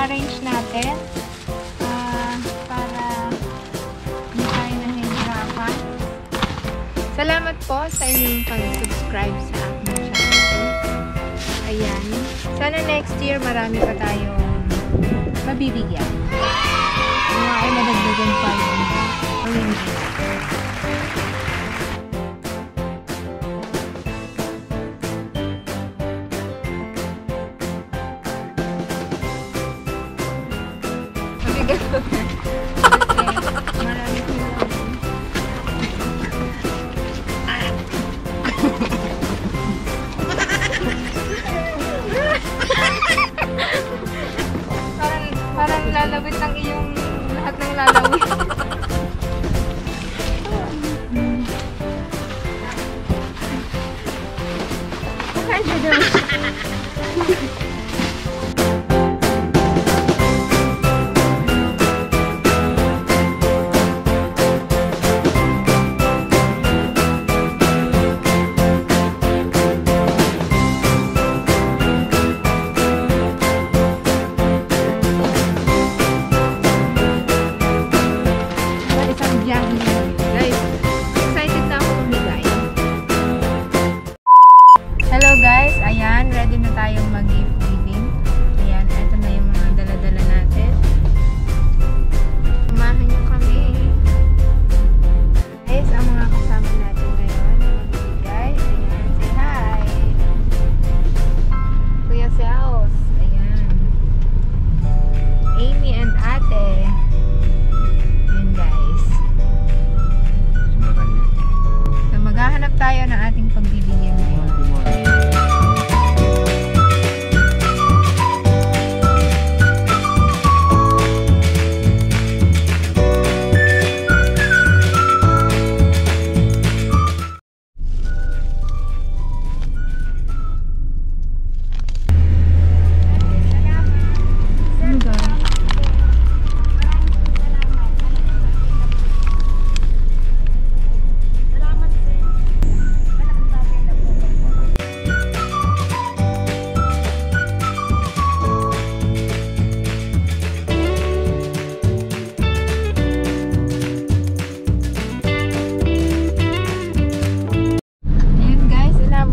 arrange natin para hindi tayo nahihirapan. Salamat po sa inyong pag-subscribe sa aking channel. Ayan. Sana next year marami pa tayong mabibigyan. Mga ay madagdagan pa yung pamimigay. Mabigat ko na. Kasi marami ko parang lalawit ang iyong lahat ng lalawit. Bukan siya daw. Hello guys, ayan, ready na tayong mag-gift giving. Ayan, ito na yung mga dala-dala natin. Samahan nyo kami. Guys, ang mga kasama natin ngayon na magbibigay. Ayan, say hi! Kuya Sels, ayan. Amy and Ate. Ayan guys. So, maghahanap tayo ng ating pagbibigyan ngayon.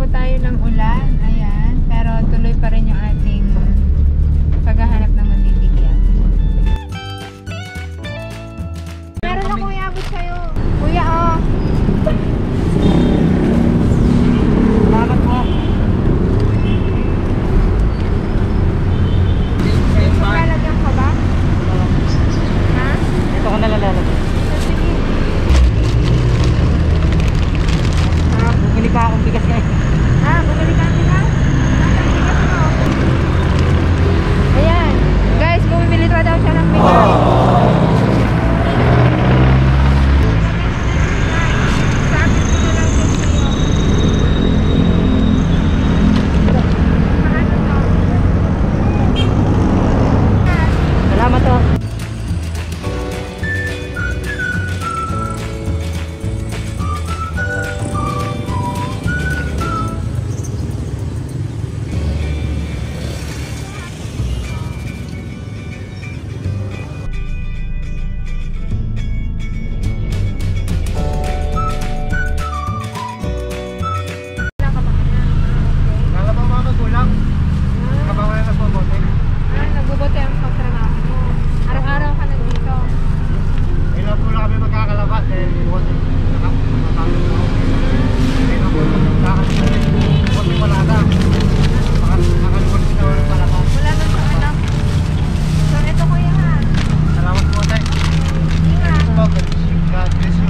Tayo ng ulan, ayan, pero tuloy pa rin yung ating paghahanap ng mabibigyan. Meron akong iabot sa'yo. Kuya, oh. Salamat po. Lalagyan ka ba? Ha? Ito ko nalalagyan. Sige. Bumili pa akong bigas ngayon. Bumili kami na. Ayan. Guys, bumili pa daw siya ng bigas. Sabi ko na lang din sa'yo. Paano to? Salamat to. Nagbubote ang pagtrabaho mo. Araw-araw ka nandito. Ilan po lang kami magkakalabat eh. Buti wala na. Makalubat na wala palabas. Wala na sa anak. So, ito kuya ha. Salamat po tayo. Ingat. God bless you.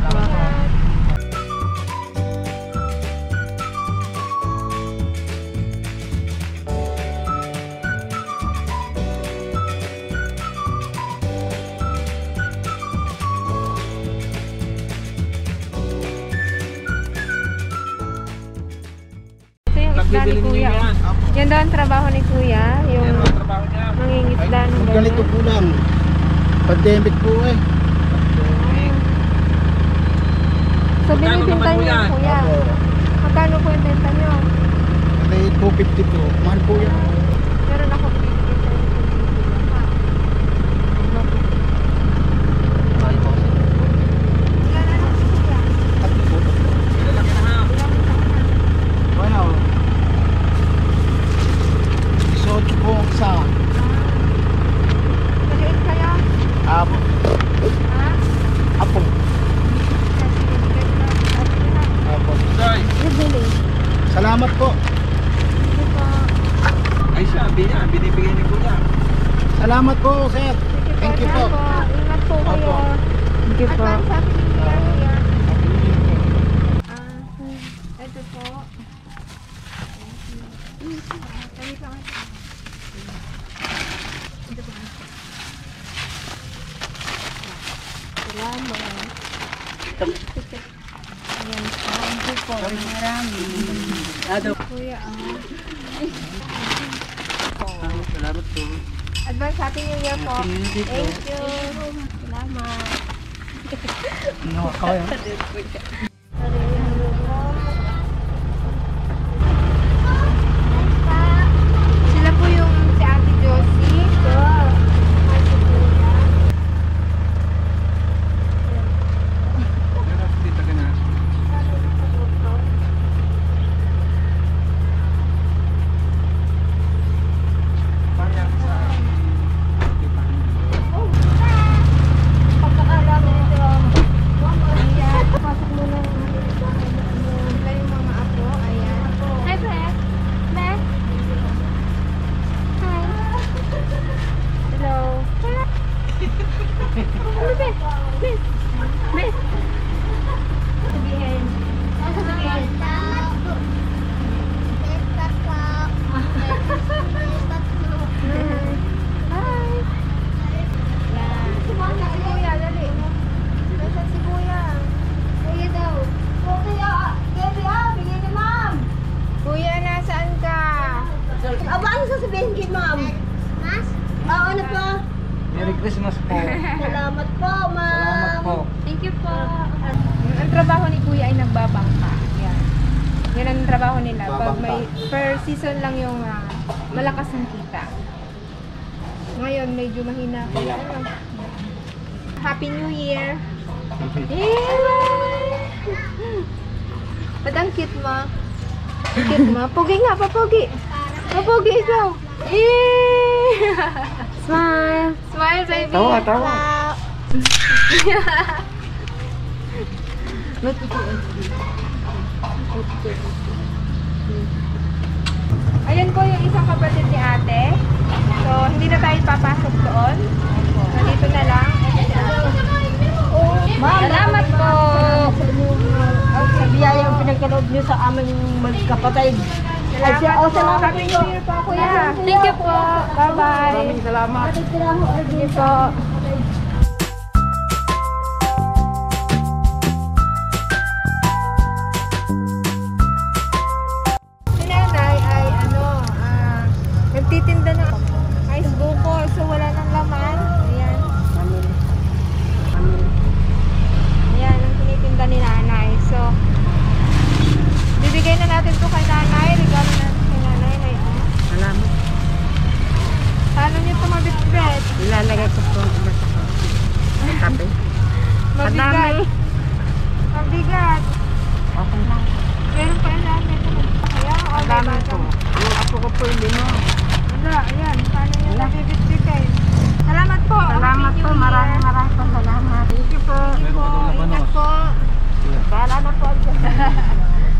Salamat po. Isda ni Kuya. Yan daw ang trabaho ni Kuya, yung mangingisda ng ganito po lang. Pandemic po eh. So binibinta niyo Kuya? Magkano po yung benta niyo? 250 po. Mahal po yan. Meron ako binibinta niyo. Salamat po, sir. Thank you po. Ingat po kayo. Opo. Thank you po. Advance Happy New Year, kuya. Ito po. Wait lang. Ito po. Salamat. Ayan po. Thank you po. Marami. Kuya, Salamat po. Advance Happy New Year po. Thank you. Salamat. Ako yan. Sila po yung si Ate Josie. Dito ka na. Sila yung mga apo. Ayan. Hi, Beth. Beth. Hi. Hello. Ano, Beth? Beth. Beth. Sabihin. Ano sabihin? Hi. Yan. Si Kuya, dali. Nasaan si Kuya? Kuya daw. Bigyan ni ma'am. Kuya, nasaan ka? Aba, ano sasabihin kay ma'am? Mas? Oo, ano po? Merry Christmas po. Salamat po, ma'am. Salamat po. Thank you po. Ang trabaho ni Kuya ay nagbabangka. Yan. Yan ang trabaho nila. Pag may per season lang yung malakas ang kita. Ngayon, medyo mahina. Kaya ano. Happy New Year! Yay! Ba't ang cute mo? Cute mo? Pogi nga, papogi! Papogi ikaw! Yay! Smile! Smile, baby! Tawa, tawa. Ayan po yung isang kapatid ni ate. So, hindi na tayo papasok doon. Nandito na lang. Ito si ate. Ma'am, Salamat po! Sa biyayang pinagkaloob niyo sa aming magkapatid. Salamat po! Happy New Year po, kuya! Thank you po! Bye-bye! Maraming salamat. Thank you po! Si nanay ay nagtitinda ng ice buko. So wala nang laman. Ayan. Ayan ang tinitinda ni nanay. So, bibigay na natin to kay nanay. Regalo natin kay nanay. Salamat. Paano nyo ito mabitbit? Ilalagay ko po sa kape. Mabigat. Mabigat. Okay lang. Meron pa yung namin ito. Kaya, Salamat po. Yung apo ko po hindi mo. Wala, ayan. Paano nyo nabibitbitin? Salamat po. Salamat Happy po. New Year. Maraming po salamat. Thank you po. Thank you po. Ingat po. Bahala na po.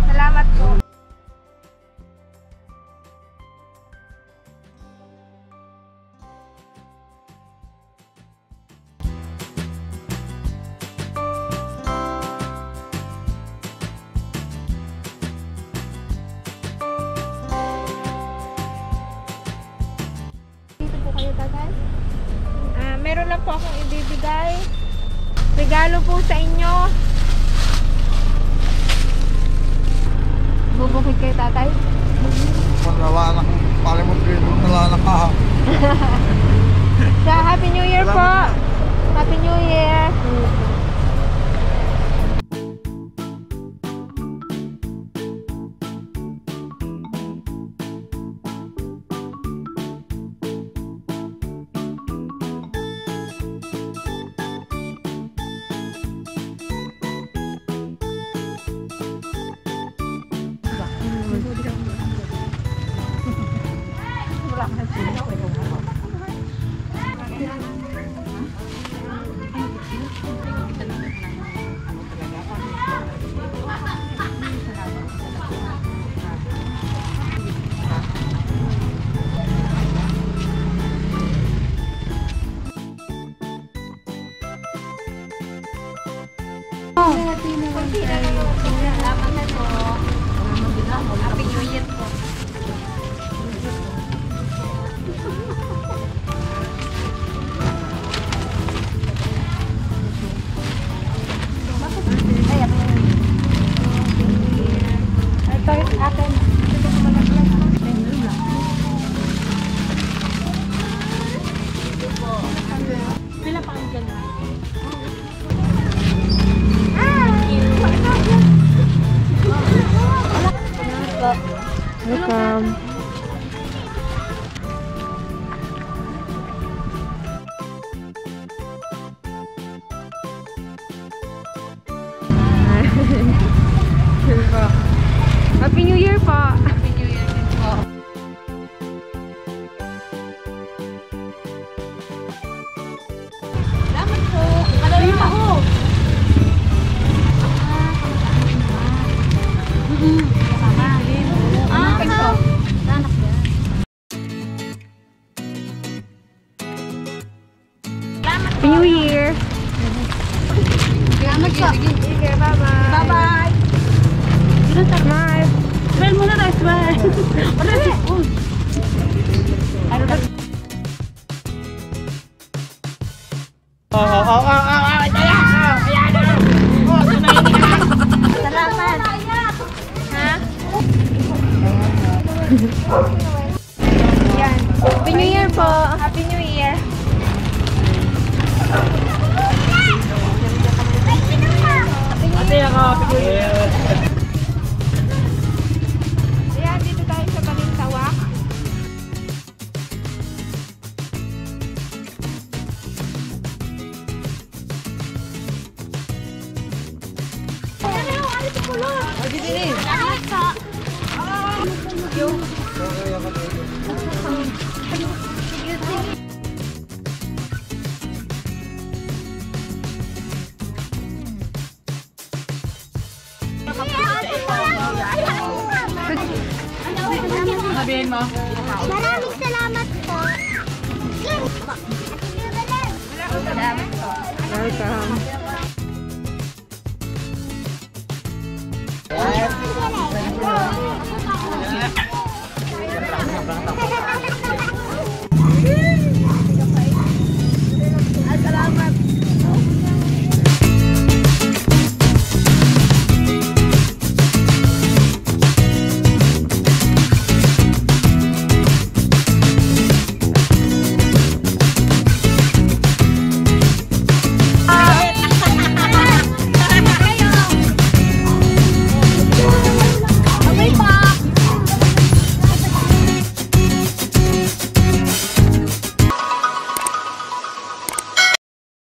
Salamat po. Dito po kayo, tatay. Meron lang po akong ibibigay. Regalo po sa inyo. Bubukid kayo, tatay? Wala na kung palimot kayo. Wala na ka. So, Happy New Year po! Happy New Year! Salamat po. Happy New Year po. Ito yung atin. Pila pa kayo dyan? Welcome. Happy New Year po. Happy New Year din po. Salamat po. Malalim ako. Happy New Year. Salamat po. Sige, bye-bye. Bye-bye. Smile. Smile muna tayo, smile. Salamat. Ha? Yan. Happy New Year po. Happy New Year. Ate ako, Happy New Year. Ayan, dito tayo sa Balintawak. Sabihin mo. Maraming salamat po. Welcome.